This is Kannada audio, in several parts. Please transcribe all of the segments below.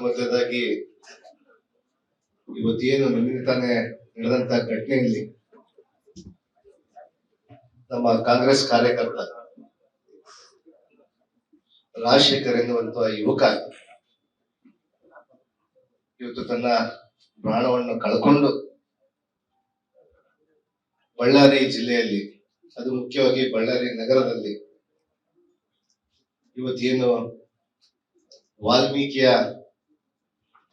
ಮೊದಲದಾಗಿ ಇವತ್ತೇನು ನಿನ್ನೆ ತಾನೇ ನಡೆದಂತ ಘಟನೆಯಲ್ಲಿ ನಮ್ಮ ಕಾಂಗ್ರೆಸ್ ಕಾರ್ಯಕರ್ತ ರಾಜಶೇಖರ್ ಎನ್ನುವಂತ ಯುವಕ ಇವತ್ತು ತನ್ನ ಪ್ರಾಣವನ್ನು ಕಳ್ಕೊಂಡು ಬಳ್ಳಾರಿ ಜಿಲ್ಲೆಯಲ್ಲಿ, ಅದು ಮುಖ್ಯವಾಗಿ ಬಳ್ಳಾರಿ ನಗರದಲ್ಲಿ ಇವತ್ತೇನು ವಾಲ್ಮೀಕಿಯ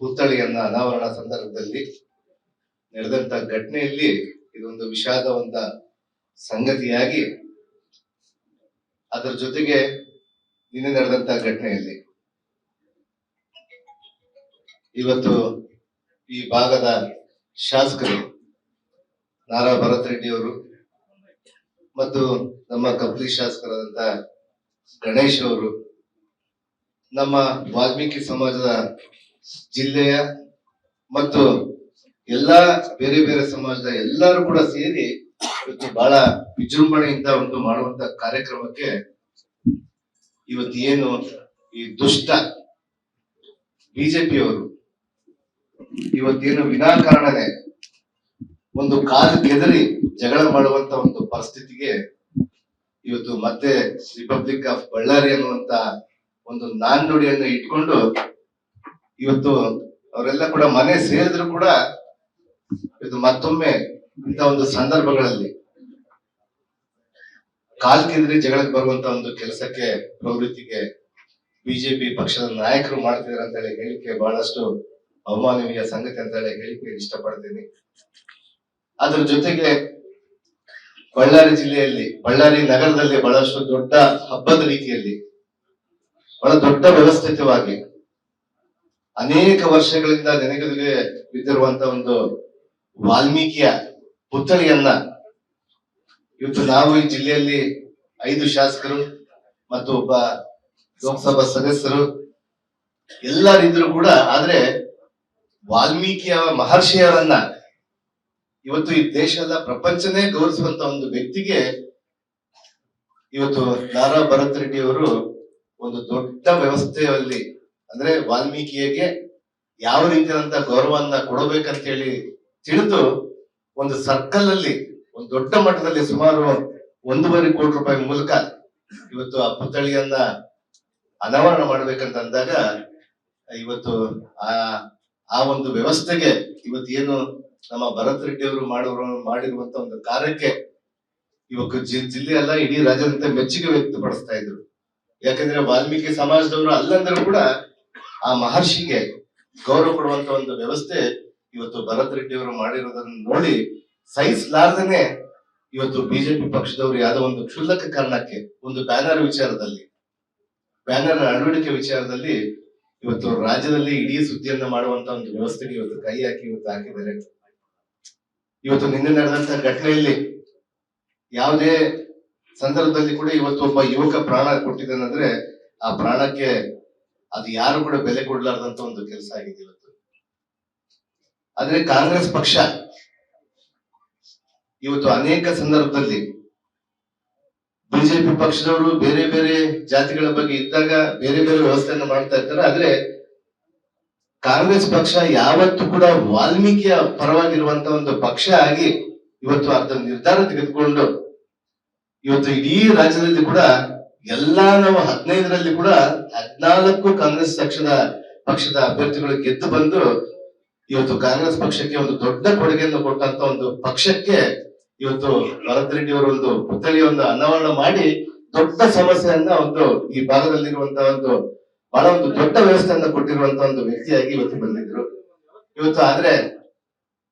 ಪುತ್ಥಳಿಯನ್ನ ಅನಾವರಣ ಸಂದರ್ಭದಲ್ಲಿ ನಡೆದಂತ ಘಟನೆಯಲ್ಲಿ ಇದೊಂದು ವಿಷಾದವಂತ ಸಂಗತಿಯಾಗಿ, ಅದರ ಜೊತೆಗೆ ನಿನ್ನೆ ನಡೆದಂತ ಘಟನೆಯಲ್ಲಿ ಇವತ್ತು ಈ ಭಾಗದ ಶಾಸಕರು ನಾರಾ ಭರತ್ ರೆಡ್ಡಿ ಅವರು ಮತ್ತು ನಮ್ಮ ಕಬ್ಲಿ ಶಾಸಕರಾದಂತ ಗಣೇಶ್ ಅವರು, ನಮ್ಮ ವಾಲ್ಮೀಕಿ ಸಮಾಜದ ಜಿಲ್ಲೆಯ ಮತ್ತು ಎಲ್ಲಾ ಬೇರೆ ಬೇರೆ ಸಮಾಜದ ಎಲ್ಲರೂ ಕೂಡ ಸೇರಿ ಇವತ್ತು ಬಹಳ ವಿಜೃಂಭಣೆಯಿಂದ ಒಂದು ಮಾಡುವಂತ ಕಾರ್ಯಕ್ರಮಕ್ಕೆ ಇವತ್ತು ಏನು ಈ ದುಷ್ಟ ಬಿಜೆಪಿಯವರು ಇವತ್ತೇನು ವಿನಾಕಾರಣನೇ ಒಂದು ಕಾಲು ಕೆದರಿ ಜಗಳ ಮಾಡುವಂತ ಒಂದು ಪರಿಸ್ಥಿತಿಗೆ ಇವತ್ತು ಮತ್ತೆ ರಿಪಬ್ಲಿಕ್ ಆಫ್ ಬಳ್ಳಾರಿ ಅನ್ನುವಂತ ಒಂದು ನಾಣ್ಣುಡಿಯನ್ನು ಇಟ್ಕೊಂಡು ಇವತ್ತು ಅವರೆಲ್ಲ ಕೂಡ ಮನೆ ಸೇರಿದ್ರು ಕೂಡ ಇದು ಮತ್ತೊಮ್ಮೆ ಇಂಥ ಒಂದು ಸಂದರ್ಭಗಳಲ್ಲಿ ಕಾಲ್ ಕೆದರಿ ಜಗಳಕ್ಕೆ ಬರುವಂತ ಒಂದು ಕೆಲಸಕ್ಕೆ ಪ್ರವೃತ್ತಿಗೆ ಬಿಜೆಪಿ ಪಕ್ಷದ ನಾಯಕರು ಮಾಡ್ತಿದ್ದಾರೆ ಅಂತ ಹೇಳಿ ಹೇಳಿಕೆ ಬಹಳಷ್ಟು ಅವಮಾನವೀಯ ಸಂಗತಿ ಅಂತ ಹೇಳಿ ಹೇಳಿಕೆ ಇಷ್ಟಪಡ್ತೀನಿ. ಅದರ ಜೊತೆಗೆ ಬಳ್ಳಾರಿ ಜಿಲ್ಲೆಯಲ್ಲಿ, ಬಳ್ಳಾರಿ ನಗರದಲ್ಲಿ ಬಹಳಷ್ಟು ದೊಡ್ಡ ಹಬ್ಬದ ರೀತಿಯಲ್ಲಿ ಬಹಳ ದೊಡ್ಡ ವ್ಯವಸ್ಥಿತವಾಗಿ ಅನೇಕ ವರ್ಷಗಳಿಂದ ನೆನೆಗುದಿಗೆ ಬಿದ್ದಿರುವಂತ ಒಂದು ವಾಲ್ಮೀಕಿಯ ಪುತ್ಥಳಿಯನ್ನ ಇವತ್ತು ನಾವು ಈ ಜಿಲ್ಲೆಯಲ್ಲಿ 5 ಶಾಸಕರು ಮತ್ತು ಒಬ್ಬ ಲೋಕಸಭಾ ಸದಸ್ಯರು ಎಲ್ಲರಿದ್ರು ಕೂಡ, ಆದ್ರೆ ವಾಲ್ಮೀಕಿಯ ಮಹರ್ಷಿಯವರನ್ನ ಇವತ್ತು ಈ ದೇಶದ ಪ್ರಪಂಚನೇ ಗೌರವಿಸುವಂತ ಒಂದು ವ್ಯಕ್ತಿಗೆ ಇವತ್ತು ನಾರಾ ಭರತ್ ರೆಡ್ಡಿ ಅವರು ಒಂದು ದೊಡ್ಡ ವ್ಯವಸ್ಥೆಯಲ್ಲಿ, ಅಂದ್ರೆ ವಾಲ್ಮೀಕಿಯಗೆ ಯಾವ ರೀತಿಯಾದಂತ ಗೌರವನ್ನ ಕೊಡಬೇಕಂತ ಹೇಳಿ ತಿಳಿದು ಒಂದು ಸರ್ಕಲ್ ಅಲ್ಲಿ ಒಂದು ದೊಡ್ಡ ಮಟ್ಟದಲ್ಲಿ ಸುಮಾರು 1.5 ಕೋಟಿ ರೂಪಾಯಿ ಮೂಲಕ ಇವತ್ತು ಆ ಪುತ್ಥಳಿಯನ್ನ ಅನಾವರಣ ಮಾಡ್ಬೇಕಂತ ಅಂದಾಗ ಇವತ್ತು ಆ ಒಂದು ವ್ಯವಸ್ಥೆಗೆ ಇವತ್ತು ಏನು ನಮ್ಮ ಭರತ್ ರೆಡ್ಡಿ ಅವರು ಮಾಡಿರುವಂತ ಒಂದು ಕಾರ್ಯಕ್ಕೆ ಇವಾಗ ಜಿಲ್ಲೆ ಅಲ್ಲ ಇಡೀ ರಾಜ್ಯದಂತೆ ಮೆಚ್ಚುಗೆ ವ್ಯಕ್ತಪಡಿಸ್ತಾ ಇದ್ರು. ಯಾಕಂದ್ರೆ ವಾಲ್ಮೀಕಿ ಸಮಾಜದವರು ಅಲ್ಲಂದ್ರೂ ಕೂಡ ಆ ಮಹರ್ಷಿಗೆ ಗೌರವ ಕೊಡುವಂತ ಒಂದು ವ್ಯವಸ್ಥೆ ಇವತ್ತು ಭರತ್ ರೆಡ್ಡಿ ಅವರು ಮಾಡಿರೋದನ್ನ ನೋಡಿ ಸಹಿಸಲಾರ್ದೇನೆ ಇವತ್ತು ಬಿಜೆಪಿ ಪಕ್ಷದವರು ಯಾವ್ದೋ ಒಂದು ಕ್ಷುಲ್ಲಕ ಕಾರಣಕ್ಕೆ ಒಂದು ಬ್ಯಾನರ್ ವಿಚಾರದಲ್ಲಿ, ಬ್ಯಾನರ್ ಅಳವಡಿಕೆ ವಿಚಾರದಲ್ಲಿ ಇವತ್ತು ರಾಜ್ಯದಲ್ಲಿ ಇಡೀ ಸುದ್ದಿಯನ್ನ ಮಾಡುವಂತ ಒಂದು ವ್ಯವಸ್ಥೆಗೆ ಇವತ್ತು ಕೈ ಹಾಕಿ ಇವತ್ತು ಹಾಕಿದ್ದಾರೆ. ಇವತ್ತು ನಿನ್ನೆ ನಡೆದಂತ ಘಟನೆಯಲ್ಲಿ ಯಾವುದೇ ಸಂದರ್ಭದಲ್ಲಿ ಕೂಡ ಇವತ್ತು ಒಬ್ಬ ಯುವಕ ಪ್ರಾಣ ಕೊಟ್ಟಿದ್ದಾನಂದ್ರೆ ಆ ಪ್ರಾಣಕ್ಕೆ ಅದು ಯಾರು ಕೂಡ ಬೆಲೆ ಕೊಡ್ಲಾರ್ದಂತ ಒಂದು ಕೆಲಸ ಆಗಿದೆ ಇವತ್ತು. ಆದ್ರೆ ಕಾಂಗ್ರೆಸ್ ಪಕ್ಷ ಇವತ್ತು ಅನೇಕ ಸಂದರ್ಭದಲ್ಲಿ ಬಿಜೆಪಿ ಪಕ್ಷದವರು ಬೇರೆ ಬೇರೆ ಜಾತಿಗಳ ಬಗ್ಗೆ ಇದ್ದಾಗ ಬೇರೆ ಬೇರೆ ವ್ಯವಸ್ಥೆಯನ್ನು ಮಾಡ್ತಾ ಇರ್ತಾರೆ. ಆದ್ರೆ ಕಾಂಗ್ರೆಸ್ ಪಕ್ಷ ಯಾವತ್ತೂ ಕೂಡ ವಾಲ್ಮೀಕಿಯ ಪರವಾಗಿರುವಂತ ಒಂದು ಪಕ್ಷ ಆಗಿ ಇವತ್ತು ಅರ್ಧ ನಿರ್ಧಾರ ತೆಗೆದುಕೊಂಡು ಇವತ್ತು ಇಡೀ ರಾಜ್ಯದಲ್ಲಿ ಕೂಡ ಎಲ್ಲಾ ನಾವು 15ರಲ್ಲಿ ಕೂಡ 14 ಕಾಂಗ್ರೆಸ್ ಪಕ್ಷದ ಅಭ್ಯರ್ಥಿಗಳು ಗೆದ್ದು ಬಂದು ಇವತ್ತು ಕಾಂಗ್ರೆಸ್ ಪಕ್ಷಕ್ಕೆ ಒಂದು ದೊಡ್ಡ ಕೊಡುಗೆಯನ್ನು ಕೊಟ್ಟಂತ ಒಂದು ಪಕ್ಷಕ್ಕೆ ಇವತ್ತು ಭರತ್ ರೆಡ್ಡಿ ಅವರು ಒಂದು ಪುತ್ಥಳಿಯನ್ನು ಅನಾವರಣ ಮಾಡಿ ದೊಡ್ಡ ಸಮಸ್ಯೆಯನ್ನ ಒಂದು ಈ ಭಾಗದಲ್ಲಿರುವಂತಹ ಒಂದು ಬಹಳ ಒಂದು ದೊಡ್ಡ ವ್ಯವಸ್ಥೆಯನ್ನ ಕೊಟ್ಟಿರುವಂತ ಒಂದು ವ್ಯಕ್ತಿಯಾಗಿ ಇವತ್ತು ಬಂದಿದ್ರು ಇವತ್ತು. ಆದ್ರೆ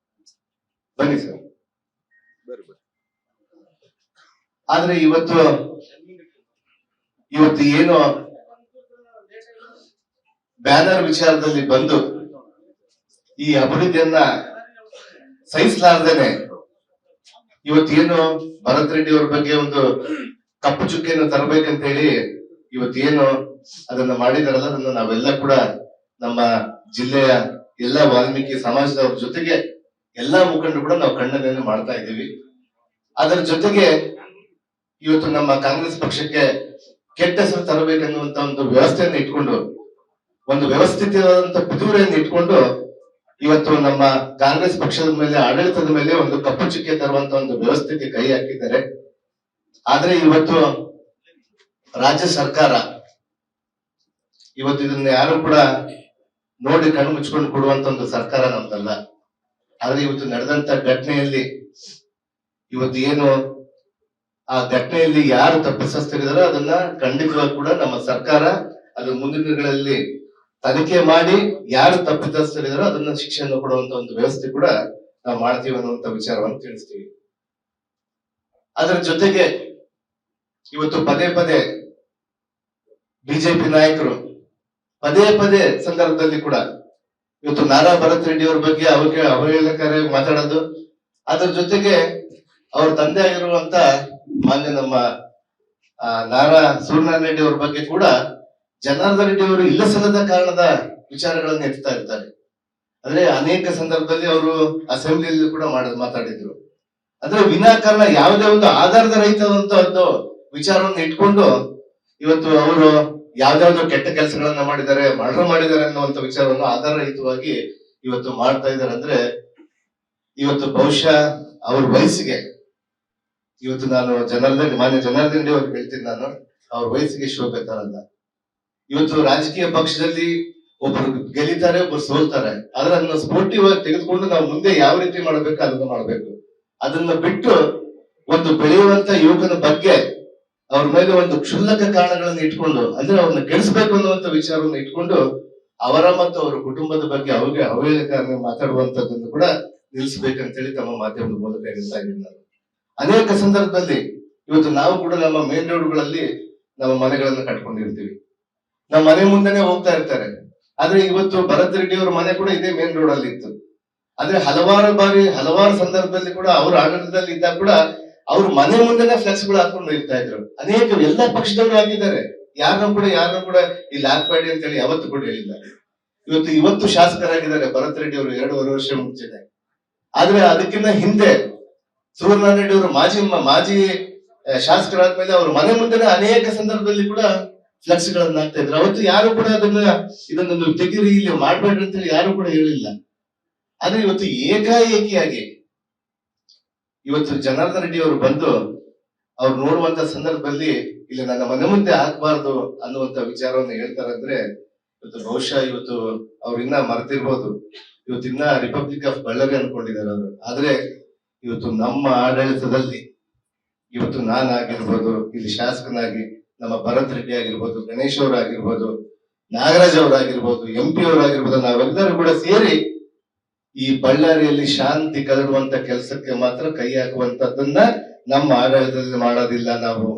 ಬನ್ನಿ ಸರ್, ಆದ್ರೆ ಇವತ್ತು ಏನು ಬ್ಯಾನರ್ ವಿಚಾರದಲ್ಲಿ ಬಂದು ಈ ಅಭಿವೃದ್ಧಿಯನ್ನ ಸಹಿಸಲಾರ್ದೇನೆ ಇವತ್ತೇನು ಭರತ್ ರೆಡ್ಡಿ ಅವ್ರ ಬಗ್ಗೆ ಒಂದು ಕಪ್ಪು ಚುಕ್ಕಿಯನ್ನು ತರಬೇಕಂತ ಹೇಳಿ ಇವತ್ತೇನು ಅದನ್ನ ಮಾಡಿದಾರಲ್ಲ, ಅದನ್ನ ನಾವೆಲ್ಲ ಕೂಡ ನಮ್ಮ ಜಿಲ್ಲೆಯ ಎಲ್ಲಾ ವಾಲ್ಮೀಕಿ ಸಮಾಜದವ್ರ ಜೊತೆಗೆ ಎಲ್ಲಾ ಮುಖಂಡರು ಕೂಡ ನಾವು ಖಂಡನೆಯನ್ನು ಮಾಡ್ತಾ ಇದ್ದೀವಿ. ಅದರ ಜೊತೆಗೆ ಇವತ್ತು ನಮ್ಮ ಕಾಂಗ್ರೆಸ್ ಪಕ್ಷಕ್ಕೆ ಕೆಟ್ಟ ಹೆಸರು ತರಬೇಕೆನ್ನುವಂತ ಒಂದು ವ್ಯವಸ್ಥೆಯನ್ನು ಇಟ್ಕೊಂಡು ಒಂದು ವ್ಯವಸ್ಥಿತವಾದಂತ ಪಿತೂರಿಯನ್ನು ಇಟ್ಕೊಂಡು ಇವತ್ತು ನಮ್ಮ ಕಾಂಗ್ರೆಸ್ ಪಕ್ಷದ ಮೇಲೆ ಆಡಳಿತದ ಮೇಲೆ ಒಂದು ಕಪ್ಪು ಚುಕ್ಕೆ ತರುವಂತ ಒಂದು ವ್ಯವಸ್ಥೆಗೆ ಕೈ ಹಾಕಿದ್ದಾರೆ. ಆದ್ರೆ ಇವತ್ತು ರಾಜ್ಯ ಸರ್ಕಾರ ಇವತ್ತು ಇದನ್ನ ಯಾರು ಕೂಡ ನೋಡಿ ಕಣ್ಣು ಮುಚ್ಕೊಂಡು ಕೊಡುವಂತ ಒಂದು ಸರ್ಕಾರ ನಮ್ದಲ್ಲ. ಆದ್ರೆ ಇವತ್ತು ನಡೆದಂತ ಘಟನೆಯಲ್ಲಿ ಇವತ್ತು ಏನು ಆ ಘಟನೆಯಲ್ಲಿ ಯಾರು ತಪ್ಪಿತಸ್ಥರಿದಾರೋ ಅದನ್ನ ಖಂಡಿತವಾಗಿ ಕೂಡ ನಮ್ಮ ಸರ್ಕಾರ ಅದು ಮುಂದಿನ ದಿನಗಳಲ್ಲಿ ತನಿಖೆ ಮಾಡಿ ಯಾರು ತಪ್ಪಿತಸ್ಥರಿದಾರೋ ಅದನ್ನ ಶಿಕ್ಷೆಯನ್ನು ಕೊಡುವಂತ ಒಂದು ವ್ಯವಸ್ಥೆ ಕೂಡ ನಾವು ಮಾಡ್ತೀವಿ ಅನ್ನುವಂತ ವಿಚಾರವನ್ನು ತಿಳಿಸ್ತೀವಿ. ಅದರ ಜೊತೆಗೆ ಇವತ್ತು ಪದೇ ಪದೇ ಬಿಜೆಪಿ ನಾಯಕರು ಪದೇ ಪದೇ ಸಂದರ್ಭದಲ್ಲಿ ಕೂಡ ಇವತ್ತು ನಾರಾ ಭರತ್ ರೆಡ್ಡಿ ಅವರ ಬಗ್ಗೆ ಅವಹೇಳನಕಾರಿಯಾಗಿ ಮಾತಾಡೋದು, ಅದರ ಜೊತೆಗೆ ಅವ್ರ ತಂದೆ ಆಗಿರುವಂತ ಮಾನ್ಯ ನಮ್ಮ ನಾರಾ ಸೂರ್ಯನಾರಾಯಣ ರೆಡ್ಡಿ ಅವ್ರ ಬಗ್ಗೆ ಕೂಡ ಜನಾರ್ದನ್ ರೆಡ್ಡಿ ಅವರು ಇಲ್ಲ ಸಲ್ಲದ ಕಾರಣದ ವಿಚಾರಗಳನ್ನು ಎತ್ತಾ ಇರ್ತಾರೆ. ಅಂದ್ರೆ ಅನೇಕ ಸಂದರ್ಭದಲ್ಲಿ ಅವರು ಅಸೆಂಬ್ಲಿಯಲ್ಲಿ ಕೂಡ ಮಾತಾಡಿದ್ರು. ಅಂದ್ರೆ ವಿನಾಕಾರಣ ಯಾವುದೇ ಒಂದು ಆಧಾರದ ರಹಿತವಂತದ್ದು ವಿಚಾರವನ್ನು ಇಟ್ಕೊಂಡು ಇವತ್ತು ಅವರು ಯಾವ್ದಾವ್ದು ಕೆಟ್ಟ ಕೆಲಸಗಳನ್ನ ಮಾಡಿದ್ದಾರೆ, ಮರ್ಡರ್ ಮಾಡಿದ್ದಾರೆ ಅನ್ನುವಂತ ವಿಚಾರವನ್ನು ಆಧಾರರಹಿತವಾಗಿ ಇವತ್ತು ಮಾಡ್ತಾ ಇದ್ದಾರೆ. ಅಂದ್ರೆ ಇವತ್ತು ಬಹುಶಃ ಅವ್ರ ವಯಸ್ಸಿಗೆ ಇವತ್ತು ನಾನು ಮಾನ್ಯ ಜನಾರ್ದನ್ ರೆಡ್ಡಿ ಅವ್ರಿಗೆ ಹೇಳ್ತೀನಿ, ನಾನು ಅವ್ರ ವಯಸ್ಸಿಗೆ ಶೋಭೆ ತರಲ್ಲ. ಇವತ್ತು ರಾಜಕೀಯ ಪಕ್ಷದಲ್ಲಿ ಒಬ್ರು ಗೆಲ್ಲಿತಾರೆ, ಒಬ್ರು ಸೋಲ್ತಾರೆ. ಆದ್ರೆ ಅದನ್ನ ಸ್ಪೋರ್ಟಿವ್ ಆಗಿ ತೆಗೆದುಕೊಂಡು ನಾವು ಮುಂದೆ ಯಾವ ರೀತಿ ಮಾಡ್ಬೇಕು ಅದನ್ನ ಮಾಡ್ಬೇಕು. ಅದನ್ನ ಬಿಟ್ಟು ಒಂದು ಬೆಳೆಯುವಂತ ಯುವಕನ ಬಗ್ಗೆ ಅವ್ರ ಮೇಲೆ ಒಂದು ಕ್ಷುಲ್ಲಕ ಕಾರಣಗಳನ್ನ ಇಟ್ಕೊಂಡು, ಅಂದ್ರೆ ಅವ್ರನ್ನ ಕೆಡಿಸ್ಬೇಕು ಅನ್ನುವಂತ ವಿಚಾರವನ್ನು ಇಟ್ಕೊಂಡು ಅವರ ಮತ್ತು ಅವರ ಕುಟುಂಬದ ಬಗ್ಗೆ ಅವಹೇಳನಕಾರಿ ಮಾತಾಡುವಂತದ್ದನ್ನು ಕೂಡ ನಿಲ್ಲಿಸಬೇಕಂತೇಳಿ ತಮ್ಮ ಮಾಧ್ಯಮದ ಮೂಲಕ ಹೇಳ್ತಾ ಇದ್ದೀನಿ ನಾನು. ಅನೇಕ ಸಂದರ್ಭದಲ್ಲಿ ಇವತ್ತು ನಾವು ಕೂಡ ನಮ್ಮ ಮೇನ್ ರೋಡ್ಗಳಲ್ಲಿ ನಮ್ಮ ಮನೆಗಳನ್ನ ಕಟ್ಕೊಂಡಿರ್ತೀವಿ, ನಮ್ಮ ಮನೆ ಮುಂದೆನೆ ಹೋಗ್ತಾ ಇರ್ತಾರೆ. ಆದ್ರೆ ಇವತ್ತು ಭರತ್ ರೆಡ್ಡಿ ಅವ್ರ ಮನೆ ಕೂಡ ಇದೇ ಮೇನ್ ರೋಡ್ ಅಲ್ಲಿ ಇತ್ತು. ಆದ್ರೆ ಹಲವಾರು ಸಂದರ್ಭದಲ್ಲಿ ಕೂಡ ಅವ್ರ ಆಡಳಿತದಲ್ಲಿ ಇದ್ದಾಗ ಕೂಡ ಅವ್ರ ಮನೆ ಮುಂದೆನೆ ಫ್ಲೆಕ್ಸ್ ಗಳು ಹಾಕೊಂಡು ಇರ್ತಾ ಇದ್ರು. ಅನೇಕ ಎಲ್ಲ ಪಕ್ಷದವರು ಹಾಕಿದ್ದಾರೆ, ಯಾರನ್ನು ಕೂಡ ಇಲ್ಲಿ ಹಾಕ್ಬೇಡಿ ಅಂತ ಹೇಳಿ ಯಾವತ್ತು ಕೂಡ ಹೇಳಿಲ್ಲ. ಇವತ್ತು ಶಾಸಕರಾಗಿದ್ದಾರೆ ಭರತ್ ರೆಡ್ಡಿ ಅವರು 2.5 ವರ್ಷ ಮುಂಚೆನೆ. ಆದ್ರೆ ಅದಕ್ಕಿಂತ ಹಿಂದೆ ಸೂರ್ಯನಾರಾಯಣ ರೆಡ್ಡಿ ಅವರು ಮಾಜಿ ಶಾಸಕರಾದ್ಮೇಲೆ ಅವ್ರ ಮನೆ ಮುಂದೆನೆ ಅನೇಕ ಸಂದರ್ಭದಲ್ಲಿ ಕೂಡ ಫ್ಲೆಕ್ಸ್ ಗಳನ್ನ ಹಾಕ್ತಾ ಇದ್ರು. ಅವತ್ತು ಯಾರು ಕೂಡ ಇದನ್ನು ತೆಗಿರಿ, ಇಲ್ಲಿ ಮಾಡ್ಬೇಡ್ರಿ ಅಂತ ಹೇಳಿ ಯಾರು ಕೂಡ ಹೇಳಿಲ್ಲ. ಆದ್ರೆ ಇವತ್ತು ಏಕಾಏಕಿಯಾಗಿ ಇವತ್ತು ಜನಾರ್ದನ್ ರೆಡ್ಡಿ ಅವರು ಬಂದು ಅವ್ರು ನೋಡುವಂತ ಸಂದರ್ಭದಲ್ಲಿ ಇಲ್ಲಿ ನನ್ನ ಮನೆ ಮುಂದೆ ಹಾಕ್ಬಾರ್ದು ಅನ್ನುವಂತ ವಿಚಾರವನ್ನು ಹೇಳ್ತಾರೆ. ಅಂದ್ರೆ ಬಹುಶಃ ಅವ್ರು ಇನ್ನ ಮರ್ತಿರ್ಬೋದು, ಇನ್ನ ರಿಪಬ್ಲಿಕ್ ಆಫ್ ಬಳ್ಳಾರಿ ಅನ್ಕೊಂಡಿದ್ದಾರೆ ಅವರು. ಆದ್ರೆ ಇವತ್ತು ನಮ್ಮ ಆಡಳಿತದಲ್ಲಿ ನಾನಾಗಿರ್ಬೋದು, ಇಲ್ಲಿ ಶಾಸಕನಾಗಿ ನಮ್ಮ ಭರತ್ ರೆಡ್ಡಿ ಆಗಿರ್ಬೋದು, ಗಣೇಶ್ ಅವರಾಗಿರ್ಬೋದು, ನಾಗರಾಜ್ ಅವರಾಗಿರ್ಬೋದು, MP ಅವರಾಗಿರ್ಬೋದು, ನಾವೆಲ್ಲರೂ ಕೂಡ ಸೇರಿ ಈ ಬಳ್ಳಾರಿಯಲ್ಲಿ ಶಾಂತಿ ಕದಡುವಂತ ಕೆಲಸಕ್ಕೆ ಮಾತ್ರ ಕೈ ಹಾಕುವಂತದ್ದನ್ನ ನಮ್ಮ ಆಡಳಿತದಲ್ಲಿ ಮಾಡೋದಿಲ್ಲ ನಾವು.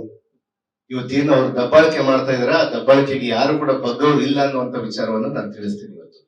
ಇವತ್ತೇನು ಅವ್ರು ದಬ್ಬಾಳಿಕೆ ಮಾಡ್ತಾ ಇದಾರೆ, ಆ ದಬ್ಬಾಳಿಕೆಗೆ ಯಾರು ಕೂಡ ಬಗ್ಗೋರು ಇಲ್ಲ ಅನ್ನುವಂತ ವಿಚಾರವನ್ನು ನಾನು ತಿಳಿಸ್ತೀನಿ ಇವತ್ತು.